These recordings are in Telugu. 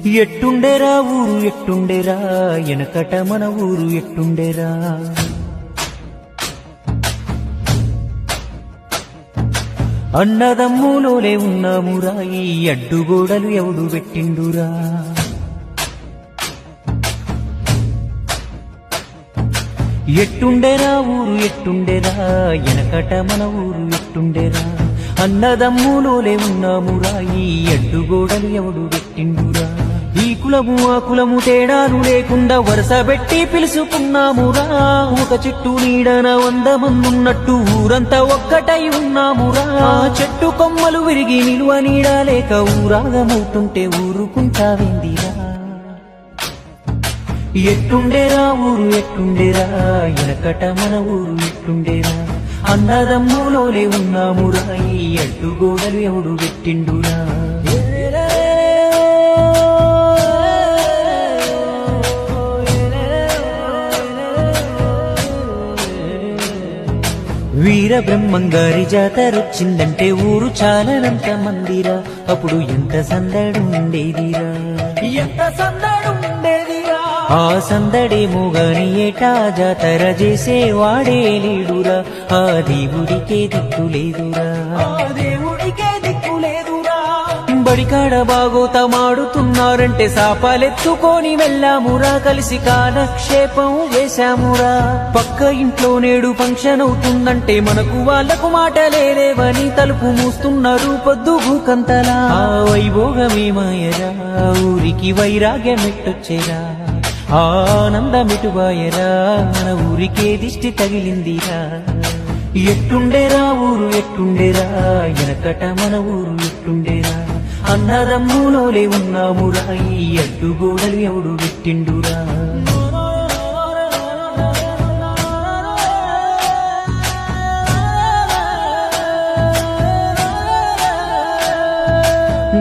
ఎట్టుండేరా ఊరు ఎట్టుండేరా ఎనకట మన ఊరు ఎట్టుండేరా. అన్నదమ్ములోలే ఉన్నామురా ఈ అడ్డుగోడలు ఎవడు పెట్టిండురా. ఎట్టుండేరా ఊరు ఎట్టుండేరా ఎనకట మన ఊరు ఎట్టుండేరా. అన్నదమ్ములోలే ఉన్నామురా ఈ అడ్డుగోడలు ఎవడు పెట్టిండురా. ఈ కులము ఆ కులము తేడాలు లేకుండా వరుస పెట్టి పిలుసుకున్నామురా. ఒక చెట్టు నీడన 100 మందున్నట్టు ఊరంతా ఒక్కటై ఉన్నామురా. చెట్టు కొమ్మలు విరిగి నిలువ నీడ లేక ఊరాగమవుతుంటే ఊరుకుంటావిందిరా. ఎట్టుండేరా ఊరు ఎట్టుండేరా ఎనకట మన ఊరు ఎట్టుండేరా. అన్నదమ్ములోలే ఉన్నామురా ఈ అడ్డుగోడలు ఎవడు పెట్టిండురా. వీర బ్రహ్మంగారి జాతరొచ్చిందంటే ఊరు చాలనంత మందిరా. అప్పుడు ఎంత సందడుండేదిరా, ఎంత సందడుండేదిరా. ఆ సందడేమో గాని ఏటా జాతర చేసేవాడే లేడురా. ఆ దేవుడికే దిక్కులేదురా, ఆ దేవుడికే దిక్కులేదురా. బడికాడ బాగోతమాడుతున్నారంటే సాపాలెత్తుకొని వెళ్ళామురా. కలిసి కాలక్షేపం చేశామురా. పక్క ఇంట్లో నేడు ఫంక్షన్ అవుతుందంటే మనకు వాళ్లకు మాటలేవని తలుపు మూస్తున్నారు పొద్దుగూకంతలా. ఆ వైభోగమే మాయరా, ఊరికి వైరాగ్యమెట్టొచ్చేరా. ఆనందమిటుబాయరా, మన ఊరికే దిష్టి తగిలిందిరా. ఎట్టుండేరా ఊరు ఎట్టుండేరా ఎనకట మన ఊరు ఎట్టుండేరా. అన్నదమ్ములోలే ఉన్నామురా ఈ అడ్డుగోడలు ఎవడు పెట్టిండురా.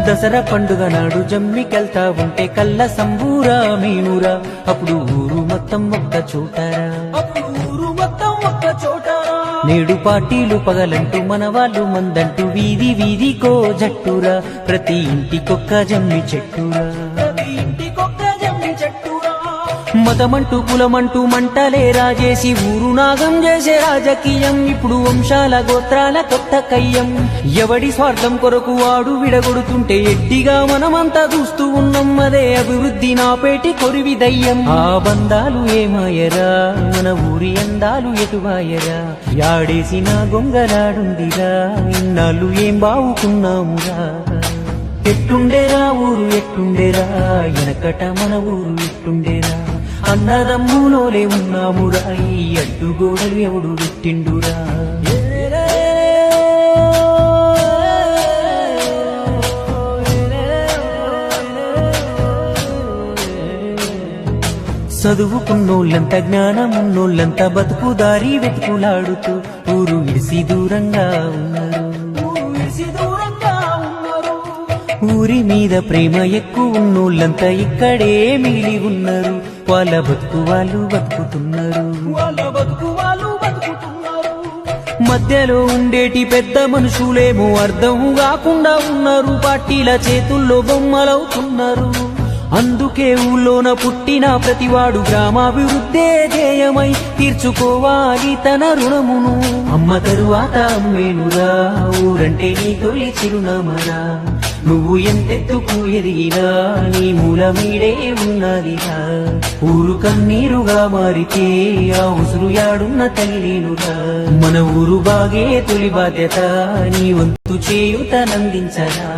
దసరా పండుగ నాడు జమ్మికెళ్తా ఉంటే కళ్ళ సంబూరా మీనురా. అప్పుడు ఊరు మొత్తం ఒక్క చోటరా, అప్పుడు ఊరు మొత్తం ఒక్క చోటరా. నేడు పార్టీలు పగలంటూ మన వాళ్ళు మందంటూ వీధి వీధికో జట్టురా. ప్రతి ఇంటికొక్క జమ్మి చెట్టురా, ప్రతి ఇంటికొక్క జమ్మి చెట్టురా. మతమంటూ కులమంటూ మంటలే రాజేసి ఊరు నాగం చేసే రాజకీయం. ఇప్పుడు వంశాల గోత్రాల కొత్త కయ్యం. ఎవడి స్వార్థం కొరకు వాడు విడగొడుతుంటే ఎడ్డిగా మనమంతా చూస్తూ ఉన్నాం. అదే అభివృద్ధి నాపేటి కొరివి దయ్యం. ఆ బంధాలు ఏమాయరా, మన ఊరి అందాలు ఎటువాయరా. యాడేసిన గొంగలాడుందిరా, ఇన్నాళ్ళు ఏం బావుకున్నామురా. ఎట్టుండేరా ఊరు ఎట్టుండేరా ఎనకట మన ఊరు ఎట్టుండేరా. అన్నదమ్ములోలే ఉన్నామురా ఈ అడ్డుగోడలు ఎవడు పెట్టిండురా. చదువుకున్నోళ్ళంతా జ్ఞానమున్నోళ్ళంతా బతుకుదారి వెతుకులాడుతూ ఊరు విడిసి దూరంగా ఉన్నారు, ఊరు విడిసి దూరంగా ఉన్నారు. ఊరి మీద ప్రేమ ఎక్కువ ఉన్నోళ్ళంతా ఇక్కడే మిగిలి ఉన్నారు. వాళ్ళ బతుకు వాళ్ళు బతుకుతున్నారు, వాళ్ళ బతుకు వాళ్ళు బతుకుతున్నారు. మధ్యలో ఉండేటి పెద్ద మనుషులేమో అర్థం కాకుండా ఉన్నారు. పార్టీల చేతుల్లో బొమ్మలవుతున్నారు. అందుకే ఊళ్ళోన పుట్టిన ప్రతివాడు గ్రామాభివృద్ధే ధ్యేయమై తీర్చుకోవాలి తన రుణమును. అమ్మ తరువాత అమ్మేనురా, ఊరంటే నీ తొలి చిరునామరా. నువ్వు ఎంతెత్తుకు ఎదిగినా నీ మూలమీడే ఉన్నదిరా. ఊరు కన్నీరుగా మారితే ఆ ఉసురు యాడున్న తగిలేనురా. మన ఊరు బాగే తొలి బాధ్యత, నీ వంతు చేయుతనందించరా.